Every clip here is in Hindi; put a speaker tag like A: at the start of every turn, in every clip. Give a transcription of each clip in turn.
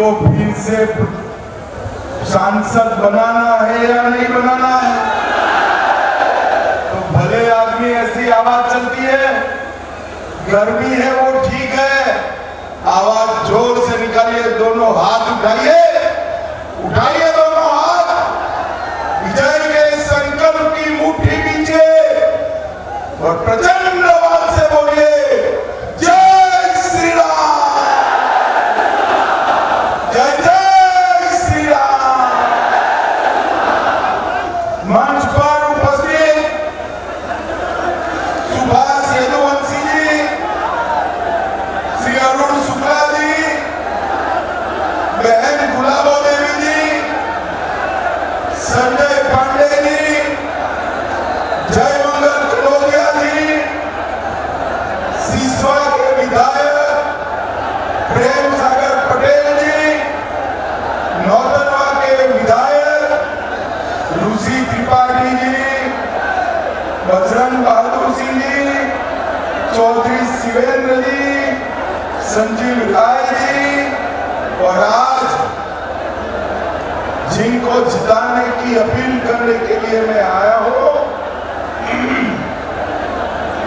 A: को फिर से सांसद बनाना है या नहीं बनाना है? तो भले आदमी ऐसी आवाज चलती है, गर्मी है वो ठीक है, आवाज जोर से निकालिए, दोनों हाथ उठाइए, उठाइए दोनों हाथ, विजय के संकल्प की मुट्ठी नीचे और प्रचंड आवाज से बोलिए जय श्री राम, जय जय श्री राम। मंच पर उपस्थित सुभाष यदुवंशी जी, श्री अरुण शुक्ला जी, बहन गुलाबो देवी जी, संजय पांडे जी, जय मंगल कलोदिया जी, सिसवा के विधायक प्रेम सागर पटेल जी, नौतनवा के विधायक ऋषि त्रिपाठी जी, बजरंग बहादुर सिंह जी, चौधरी शिवेंद्र जी, संजीव राय जी, और आज जिनको जिताने की अपील करने के लिए मैं आया हूं,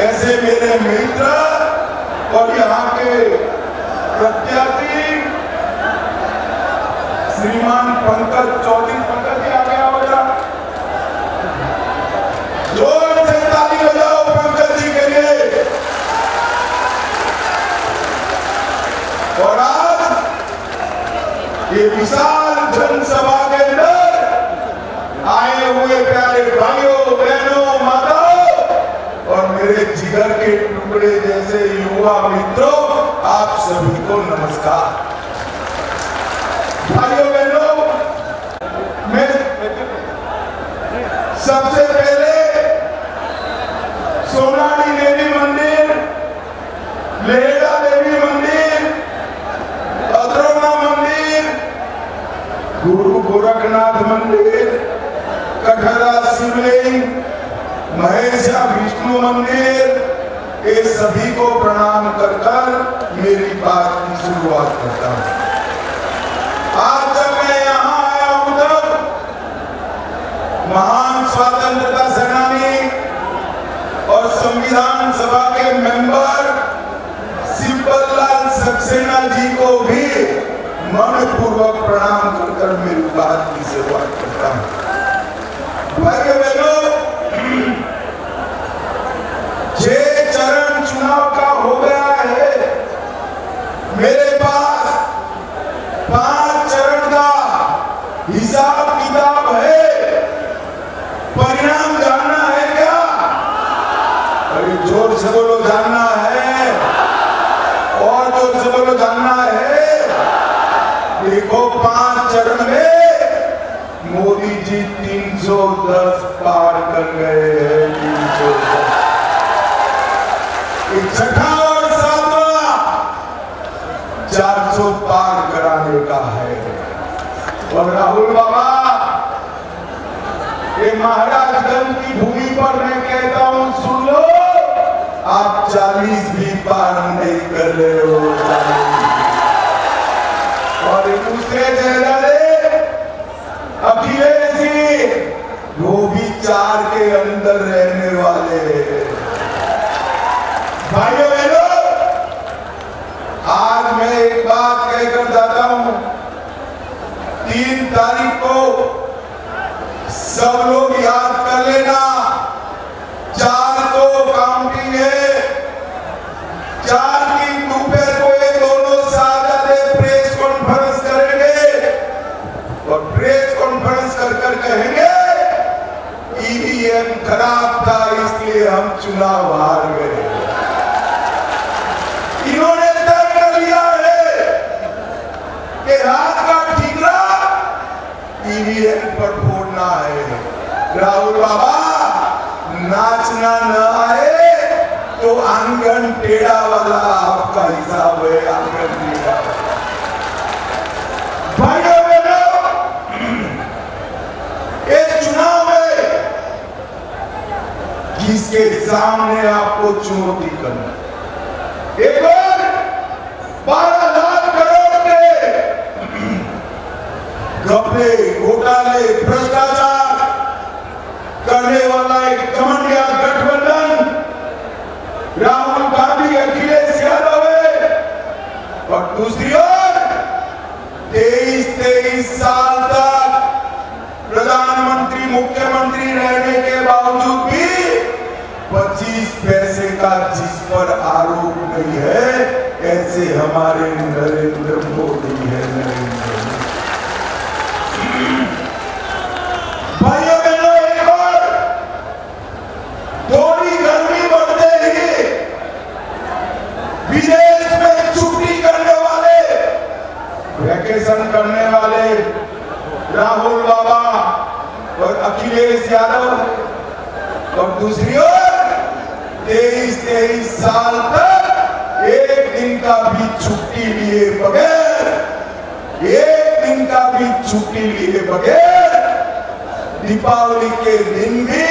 A: ऐसे मेरे मित्र और यहाँ के प्रत्याशी श्रीमान पंकज चौधरी, पंकज जी आ गया हो जरा, जोर से ताली बजाओ पंकज जी के लिए। और आज ये विशाल जनसभा के अंदर आए हुए प्यारे भाइयों बहनों माताओं और मेरे जिगर के टुकड़े जैसे युवा मित्रों, आप सभी को नमस्कार। भाइयों बहनों, मैं सबसे पहले सोनाली देवी मंदिर, लेहड़ा देवी मंदिर, अद्रोना मंदिर, गुरु गोरखनाथ मंदिर, कठरा शिवलिंग, महेशा विष्णु मंदिर, ये सभी को प्रणाम कर कर मेरी बात की शुरुआत करता हूं। आज जब मैं यहाँ आया हूं तब महान स्वतंत्रता सेनानी और संविधान सभा के मेंबर शिवपाल लाल सक्सेना जी को भी मनपूर्वक प्रणाम कर कर मेरी बात की शुरुआत करता हूं। भाइयों बहनों, 6 चरण चुनाव का हो गया है, मेरे पास 5 चरण का हिसाब किताब है, परिणाम जानना है क्या? अरे जोर से बोलो, जानना है, और जोर से बोलो, जानना है। देखो 5 चरण में मोदी जी 310 पार कर गए हैं, 310। छठा और 7वां 400 पार कराने का है। और राहुल बाबा, ये महाराजगंज की भूमि पर मैं कहता हूं, सुन लो, आप 40 भी पार नहीं कर रहे हो, 40। और दूसरे चेहरे अखिलेश जी, वो भी 4 के अंदर रहने वाले। भाइयों बहनों, आज मैं एक बात कहकर जाता हूं, 3 तारीख को सब लोग याद कर लेना, 4 को काउंटिंग है, 4 की दोपहर को ये दोनों साहबजादे प्रेस कॉन्फ्रेंस करेंगे और प्रेस कॉन्फ्रेंस कर कर कहेंगे ईवीएम खराब था इसलिए हम चुनाव हार गए। इन्होंने तय कर लिया है कि रात का ठीकरा ईवीएम पर फोड़ना है। राहुल बाबा, नाचना न आए तो आंगन टेढ़ा वाला आपका हिसाब है, आंगन टेढ़ा। भाइयों बहनों, इस चुनाव में जिसके सामने आपको चुनौती करना, एक और 12 लाख करोड़ के घपले, घोटाले, भ्रष्टाचार करने वाला एक घमंडिया गठबंधन राहुल गांधी, अखिलेश यादव है। और दूसरी ओर 23 साल तक प्रधानमंत्री, मुख्यमंत्री रहने के बावजूद भी 25 पैसे का जिस पर आरोप नहीं है, ऐसे हमारे नरेंद्र मोदी है। भाइयों बहनों, एक और थोड़ी गर्मी बढ़ते ही विदेश में छुट्टी करने वाले, वैकेशन करने वाले राहुल बाबा और अखिलेश यादव, और दूसरी ओर 23 साल तक एक दिन का भी छुट्टी लिए बगैर, एक दिन का भी छुट्टी लिए बगैर दीपावली के दिन भी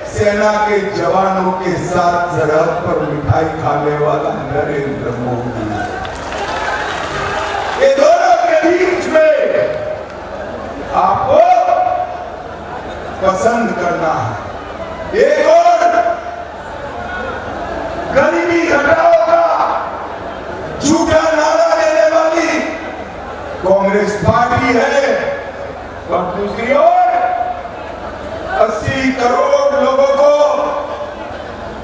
A: सेना के जवानों के साथ सरहद पर मिठाई खाने वाला नरेंद्र मोदी। ये दोनों के बीच में आपको पसंद करना है। एक और गरीबी हटाओ का झूठा नारा देने वाली कांग्रेस पार्टी है, और दूसरी ओर 80 करोड़ लोगों को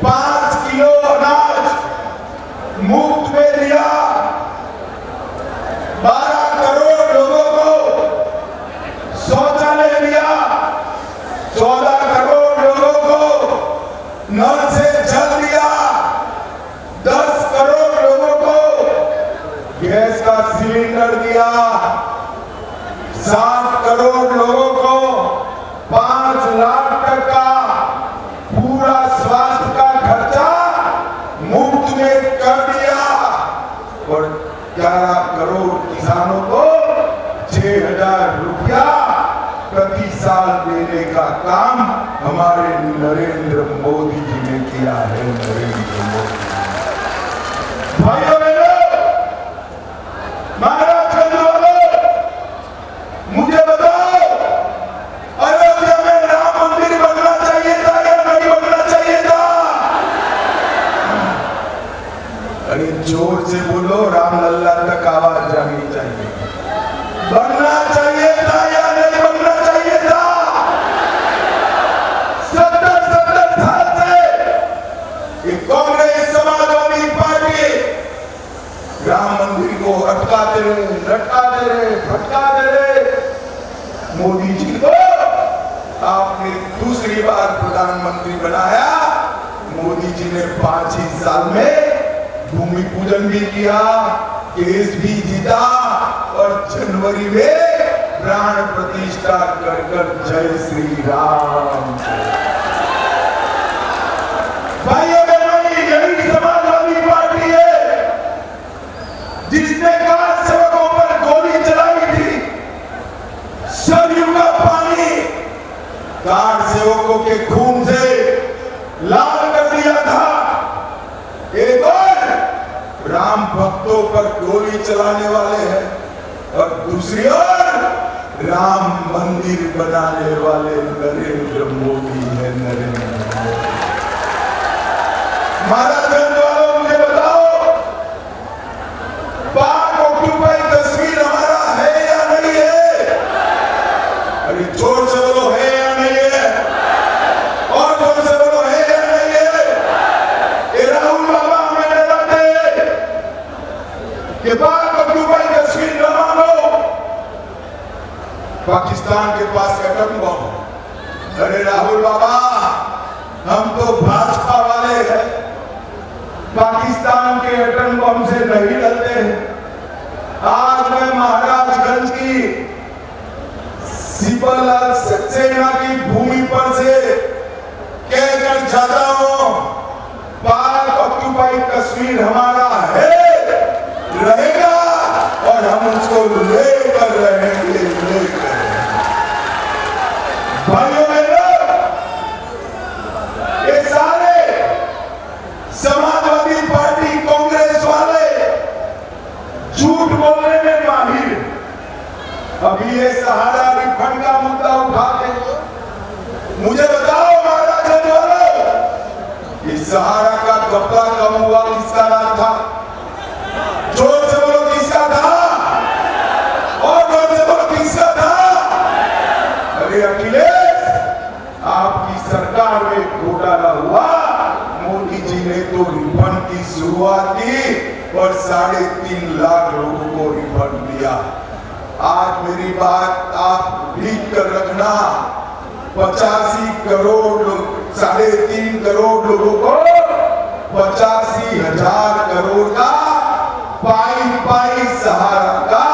A: 5 किलो अनाज मुफ्त में दिया, 12 करोड़ लोगों को शौचालय दिया, 14 करोड़ लोगों को नल से जल दिया, 10 करोड़ लोगों को गैस का सिलेंडर दिया, 7 करोड़ लोगों को 5 लाख तक का पूरा स्वास्थ्य का खर्चा मुफ्त में कर दिया, और 11 करोड़ किसानों को 6,000 रुपया प्रति साल देने का काम हमारे नरेंद्र मोदी जी ने किया है। नरेंद्र मोदी भाइयों बहनों, महाराजगंज वालों, मुझे बताओ, अयोध्या में राम मंदिर बनना चाहिए था या नहीं बनना चाहिए था? अरे जोर से बोलो, राम लल्ला तक आवाज जानी चाहिए। बनना चाहिए था या नहीं बनना चाहिए था? 70 साल से ये कांग्रेस, समाजवादी पार्टी राम मंदिर को अटकाते रहे, लटकाते रहे, भटकाते रहे। मोदी जी को आपने दूसरी बार प्रधानमंत्री बनाया। मोदी जी ने 5 ही साल में भूमि पूजन भी किया, केस भी जीता, और जनवरी में प्राण प्रतिष्ठा कर जय श्री राम। भाइयों बहनों, यही समाजवादी पार्टी है जिसने कार सेवकों पर गोली चलाई थी। सरयू का पानी कार सेवकों के खून से लाल कर दिया था। एक और राम भक्तों पर गोली चलाने वाले हैं, और दूसरी ओर राम मंदिर बनाने वाले नरेंद्र मोदी है। नरेंद्र मोदी। महाराजगंज वालों, मुझे बताओ, पाक ऑक्यूपाई कश्मीर हमारा है या नहीं है? अरे जोर से बोलो, है या नहीं है? और जोर से बोलो, है या नहीं है? ये राहुल बाबा हमें डराते कि पाक ऑक्यूपाई कश्मीर न मानो। पाकिस्तान के पास एटम बम। अरे राहुल बाबा, हम तो भाजपा वाले हैं, पाकिस्तान के एटम बम से नहीं डरते हैं। आज मैं महाराजगंज की शिवलाल सक्सेना की भूमि पर से कहकर जाता हूं, पाक ऑक्यूपाई कश्मीर हमारा है, रहेगा, और हम उसको लेकर रहेंगे, लेकर। भाइयों बहनों, ये सारे समाजवादी पार्टी, कांग्रेस वाले झूठ बोलने में माहिर। अभी ये सहारा सहारा का कपड़ा कम हुआ किसका नाम था? जोर से बोलो किसका था? और जोर से बोलो किसका था? अरे अखिलेश, आपकी सरकार में घोटाला हुआ, मोदी जी ने तो रिफंड की शुरुआत की और 3.5 लाख लोगों को रिफंड दिया। आज मेरी बात आप लिख कर रखना, 85 करोड़ 3.5 करोड़ लोगों को 85,000 करोड़ का पाई सहारा का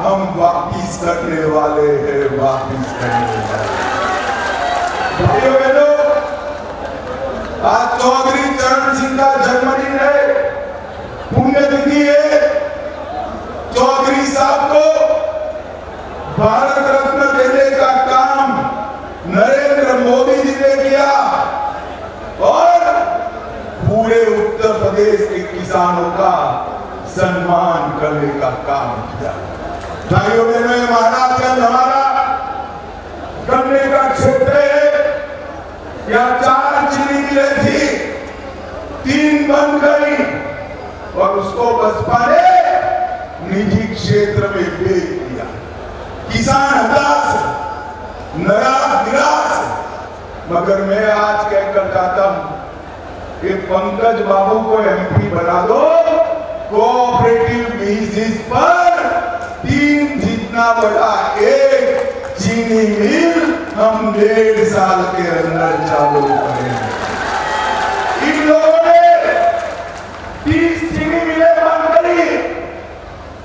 A: हम वापिस करने वाले हैं, वापिस करने वाले। भाइयों बहनों, आज चौधरी चरण सिंह का जन्मदिन है, पुण्यतिथि है। चौधरी साहब को भारत रत्न देने का काम नरेंद्र मोदी जी ने किया और पूरे उत्तर प्रदेश के किसानों का सम्मान करने का काम किया। भाइयों बहनों, महाराजगंज हमारा गन्ने का क्षेत्र है। यहाँ 4 चीनी मिलें थी, 3 बन गई और उसको बसपा ने निजी क्षेत्र में बेच दिया। किसान हताश, निराश। मगर मैं आज कहकर चाहता हूं कि पंकज बाबू को एमपी बना दो, कोऑपरेटिव बेसिस पर 3 जितना बड़ा एक चीनी मिल हम 1.5 साल के अंदर चालू करेंगे। इन लोगों ने 30 चीनी मिलें बंद करी,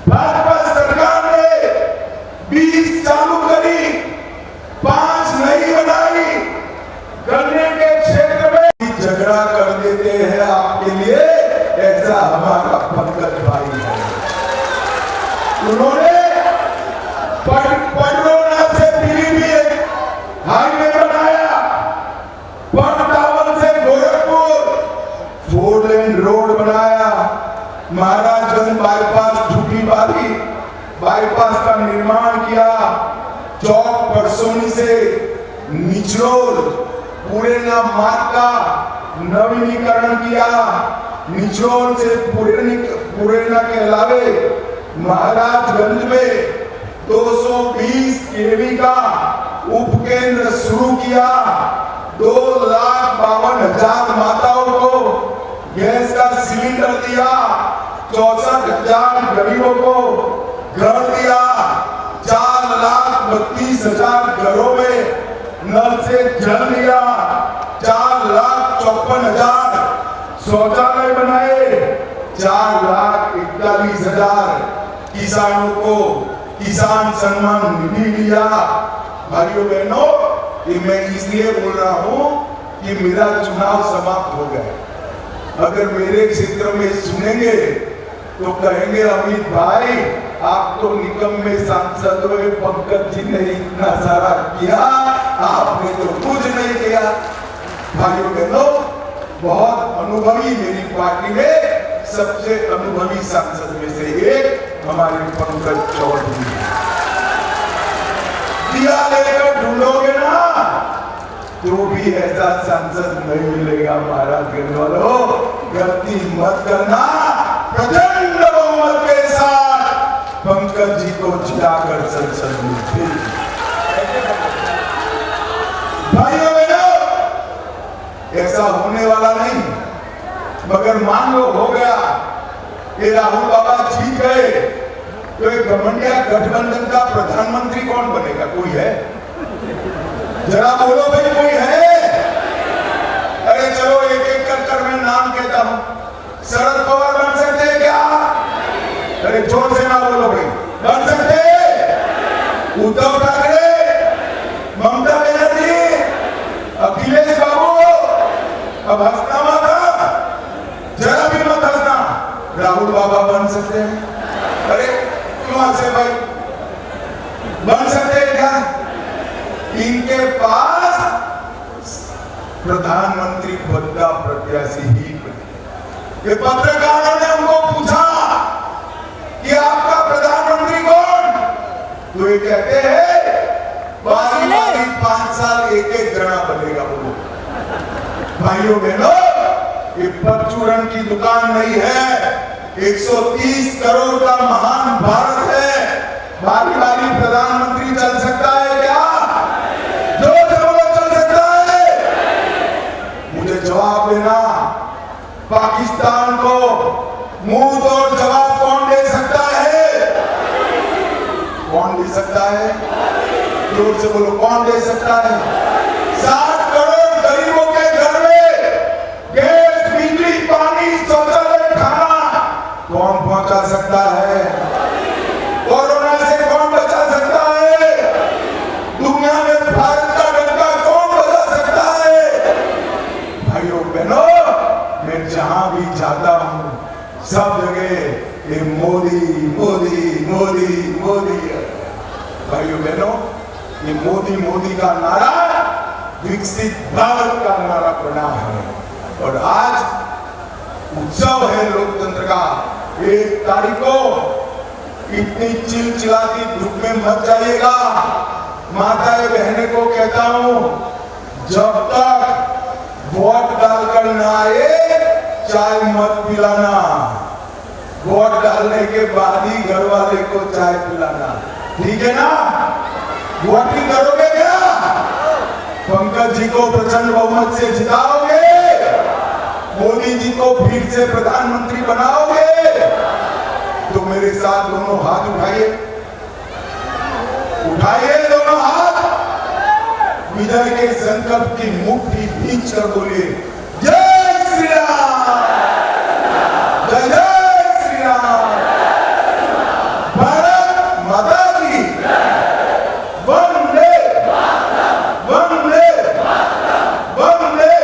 A: भाजपा सरकार ने 20 चालू करी, 5 नहीं बनाई। गन्ने के क्षेत्र में झगड़ा कर देते हैं आपके लिए, ऐसा हमारा पंकज भाई है। उन्होंने पडरौना से पीलीभीत हाईवे बनाया, पटनावल से गोरखपुर 4 लेन रोड बनाया, महाराजगंज बाईपास झुकीबारी बाईपास का निर्माण किया, चौक परसोनी से निचरोल पुरेना मार्ग का नवीनीकरण किया। निचरोल से पुरेना के अलावे महाराजगंज में 220 केवी का उपकेंद्र शुरू किया। 2,52,000 माताओं को गैस का सिलेंडर दिया, 64,000 गरीबों को घर दिया, 4,32,000 घरों में नल से जल दिया, 4,54,000 शौचालय बनाए, 4,41,000 किसानों को किसान सम्मान निधि दिया। भाइयों बहनों, कि मैं इसलिए बोल रहा हूं कि मेरा चुनाव समाप्त हो गया। अगर मेरे क्षेत्र में सुनेंगे तो कहेंगे अमित भाई आप तो निकम्मे सांसद हो, पंकज जी ने इतना सारा किया, आपने तो कुछ नहीं किया। भाइयों बहनों, बहुत अनुभवी मेरी पार्टी में सबसे अनुभवी सांसद में से एक हमारे पंकज चौधरी। दिया लेकर ढूंढोगे ना तो भी ऐसा सांसद नहीं मिलेगा। महाराजगंज वालों, गलती मत करना। प्रचंड बहुमत के साथ पंकज जी को जिताकर संसद में भेज। भाइयों बहनों, ऐसा होने वाला नहीं, मगर मान लो हो गया कि राहुल बाबा जीत गए तो एक घमंडिया गठबंधन का प्रधानमंत्री कौन बनेगा? कोई है? जरा बोलो भाई, कोई है? अरे चलो एक एक कर मैं नाम कहता हूं। शरद पवार बन सकते हैं क्या? अरे जोर से ना बोलो भाई, बन सकते? उद्धव ठाकरे, ममता बनर्जी, अखिलेश बाबू, अब हंसना मत, जरा भी मत हंसना। राहुल बाबा बन सकते हैं? अरे क्यों हंसे भाई? बन सकते हैं क्या? इनके पास प्रधानमंत्री पद का प्रत्याशी ही बने। पत्रकारों ने उनको पूछा कि आपका प्रधानमंत्री कौन? तो ये कहते हैं 5 साल एक गणा बनेगा। बोलो भाइयों बहनों, ये परचूरन की दुकान नहीं है, 130 करोड़ का महान भारत है। बारी बारी प्रधानमंत्री चल सकता है क्या? जो चल सकता है? मुझे जवाब देना, पाकिस्तान को मुंह तोड़ जवाब कौन दे सकता है? कौन दे सकता है? जोर से बोलो, कौन दे सकता है? 60 करोड़ गरीबों के घर में गैस, बिजली, पानी, शौचालय, खाना कौन पहुंचा सकता है? कोरोना से कौन बचा सकता है? दुनिया में भारत का डंका कौन बजा सकता है? भाइयों बहनों, मैं जहां भी जाता हूं सब जगह ये मोदी मोदी मोदी मोदी है। भाइयों बहनों, ये मोदी मोदी का नारा विकसित भारत का नारा बना है। और आज उत्सव है लोकतंत्र का। 1 तारीख को इतनी चिलचिलाती धूप में मत जाइएगा। माताएं बहने को कहता हूं, जब तक वोट डालकर ना आए चाय मत पिलाना, वोट डालने के बाद ही घर वाले को चाय पिलाना, ठीक है ना? वोटिंग करोगे क्या? पंकज जी को प्रचंड बहुमत से जिताओगे? मोदी जी को फिर से प्रधानमंत्री बनाओगे? तो मेरे साथ दोनों हाथ उठाइए, उठाइए दोनों हाथ, विजय के संकल्प की मुट्ठी भींच कर बोलिए, जय श्री राम, जय जय श्री राम, भारत माता की, वंदे वंदे वंदे।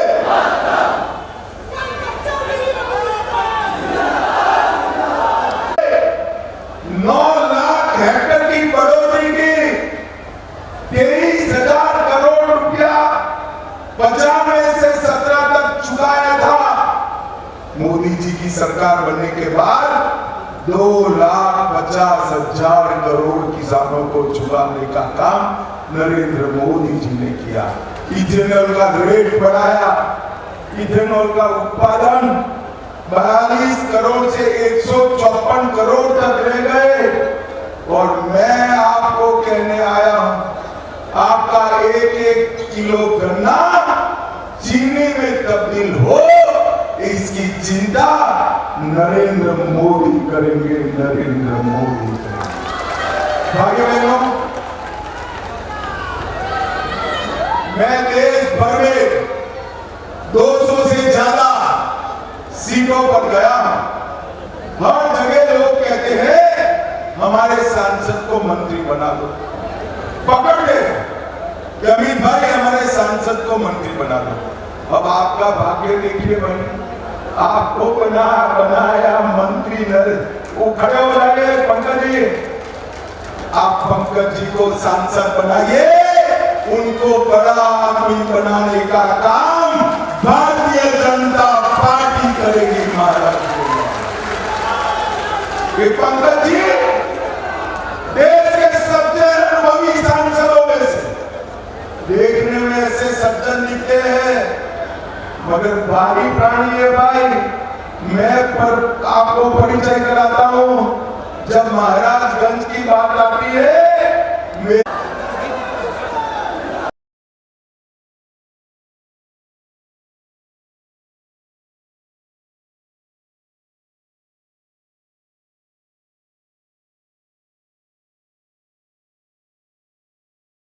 A: 9 लाख हेक्टेयर की बढ़ोतरी की, 23,000 करोड़ रुपया 95 से 17 तक चुकाया था। मोदी जी की सरकार बनने के बाद 2,50,000 करोड़ किसानों को चुकाने का काम नरेंद्र मोदी जी ने किया। इथेनॉल का रेट बढ़ाया, इथेनॉल का उत्पादन 42 करोड़ से 154 करोड़ तक रह गए। और मैं आपको कहने आया हूं, आपका 1-1 किलो गन्ना चीनी में तब्दील हो, इसकी चिंता नरेंद्र मोदी करेंगे, नरेंद्र मोदी करेंगे। भाइयों बहनों, मैं देश भर में 200 से ज्यादा सीटों पर गया हूं। हर जगह लोग कहते हैं हमारे सांसद को मंत्री बना दो, पकड़ ले कि अमित भाई हमारे सांसद को मंत्री बना दो। अब आपका भाग्य देखिए भाई, आपको बनाया मंत्री वो खड़े हो जाइए पंकज जी, आप पंकज जी को सांसद बनाइए, उनको बड़ा आदमी बनाने का काम भारतीय जनता पार्टी करेगी महाराष्ट्र में। ये पंकज जी देश के सबसे अनुभवी सांसदों में से, देखने में ऐसे सज्जन दिखते हैं मगर भारी प्राणी है भाई। मैं आपको परिचय कराता हूं, जब महाराजगंज की बात आती है